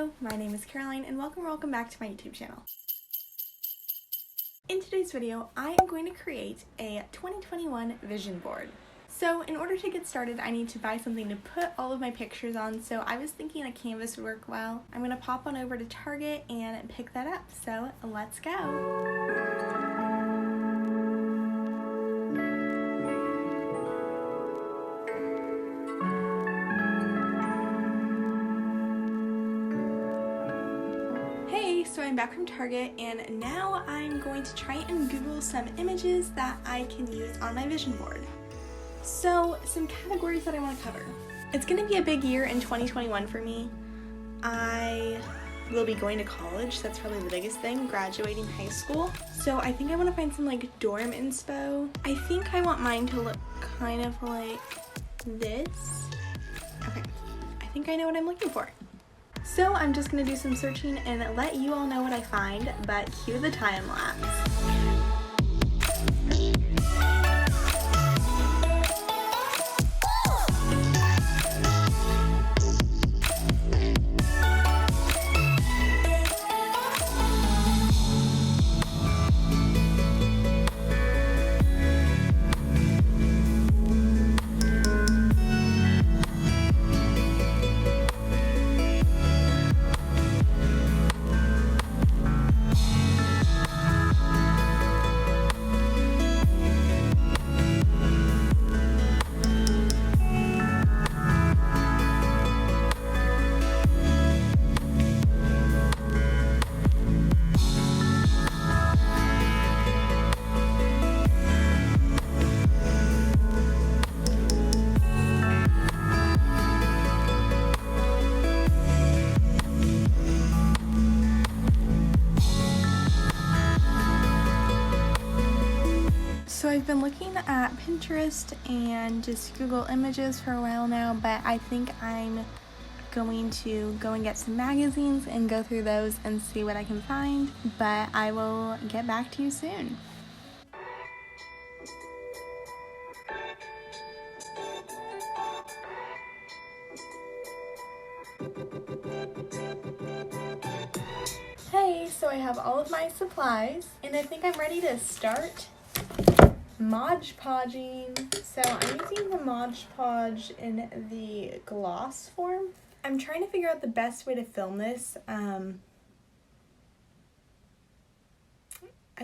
Hello, my name is Caroline and welcome back to my YouTube channel. In today's video, I am going to create a 2021 vision board. So in order to get started, I need to buy something to put all of my pictures on, so I was thinking a canvas would work well. I'm going to pop on over to Target and pick that up, so let's go! So I'm back from Target and now I'm going to try and Google some images that I can use on my vision board. So some categories that I want to cover. It's going to be a big year in 2021 for me. I will be going to college, that's probably the biggest thing, graduating high school. So I think I want to find some like dorm inspo. I think I want mine to look kind of like this. Okay, I think I know what I'm looking for. So I'm just going to do some searching and let you all know what I find, but cue the time lapse. So I've been looking at Pinterest and just Google Images for a while now, but I think I'm going to go and get some magazines and go through those and see what I can find, but I will get back to you soon. Hey, so I have all of my supplies and I think I'm ready to start Mod Podging. So I'm using the Mod Podge in the gloss form. I'm trying to figure out the best way to film this. I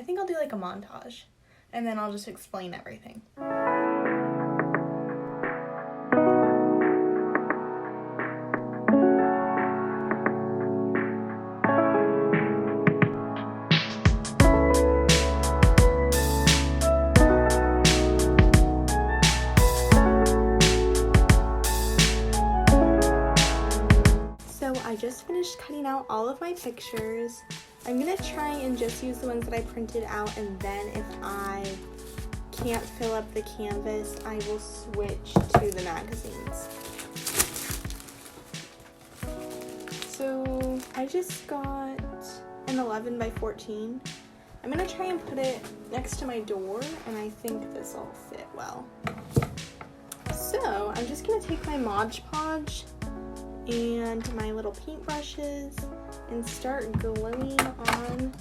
think I'll do like a montage and then I'll just explain everything. I just finished cutting out all of my pictures. I'm gonna try and just use the ones that I printed out, and then if I can't fill up the canvas, I will switch to the magazines. So I just got an 11 by 14. I'm gonna try and put it next to my door, and I think this will fit well. So I'm just gonna take my Mod Podge and my little paintbrushes and start gluing on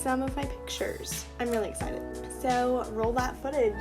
some of my pictures. I'm really excited. So roll that footage.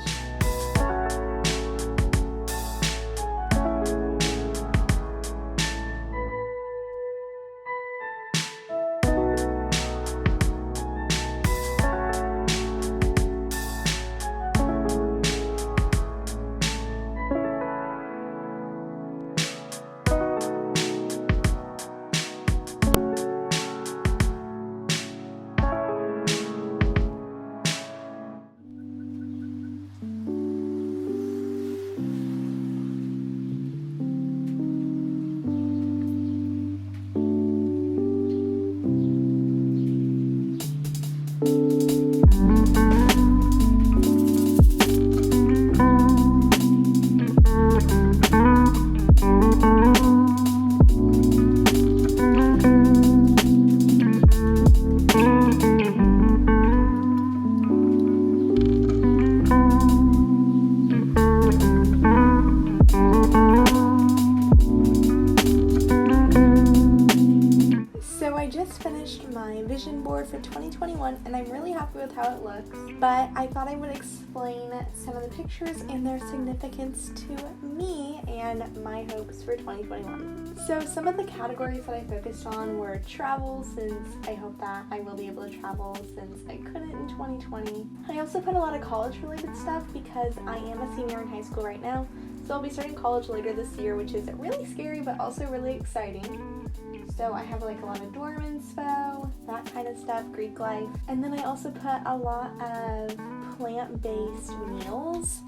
just finished my vision board for 2021 and I'm really happy with how it looks, but I thought I would explain some of the pictures and their significance to me and my hopes for 2021. So some of the categories that I focused on were travel, since I hope that I will be able to travel since I couldn't in 2020. I also put a lot of college related stuff because I am a senior in high school right now, so I'll be starting college later this year, which is really scary but also really exciting. So I have like a lot of dorm inspo, that kind of stuff, Greek life. And then I also put a lot of plant-based meals.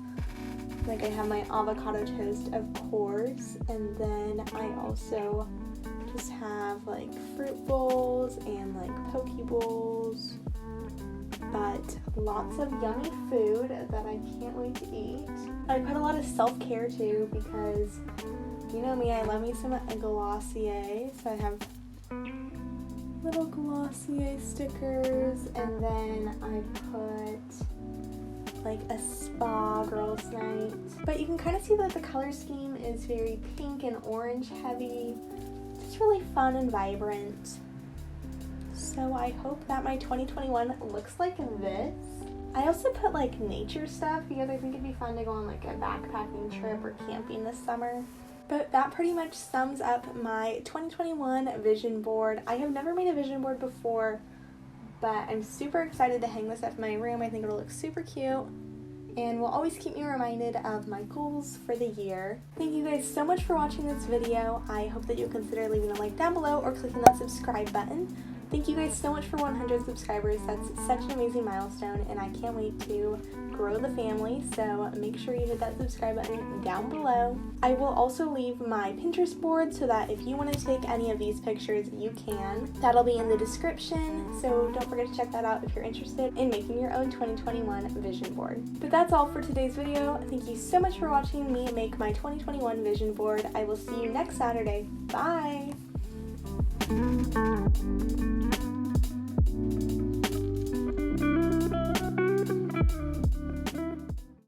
Like I have my avocado toast, of course, and then I also just have like fruit bowls and like poke bowls. But lots of yummy food that I can't wait to eat. I put a lot of self-care too because you know me, I love me some Glossier, so I have little Glossier stickers, and then I put like a spa girls night. But you can kind of see that the color scheme is very pink and orange heavy. It's really fun and vibrant. So I hope that my 2021 looks like this. I also put like nature stuff because I think it'd be fun to go on like a backpacking trip or camping this summer. But that pretty much sums up my 2021 vision board. I have never made a vision board before, but I'm super excited to hang this up in my room. I think it'll look super cute and will always keep me reminded of my goals for the year. Thank you guys so much for watching this video. I hope that you'll consider leaving a like down below or clicking that subscribe button. Thank you guys so much for 100 subscribers. That's such an amazing milestone and I can't wait to grow the family, so make sure you hit that subscribe button down below. I will also leave my Pinterest board so that if you want to take any of these pictures, you can. That'll be in the description, so don't forget to check that out if you're interested in making your own 2021 vision board. But that's all for today's video. Thank you so much for watching me make my 2021 vision board. I will see you next Saturday. Bye!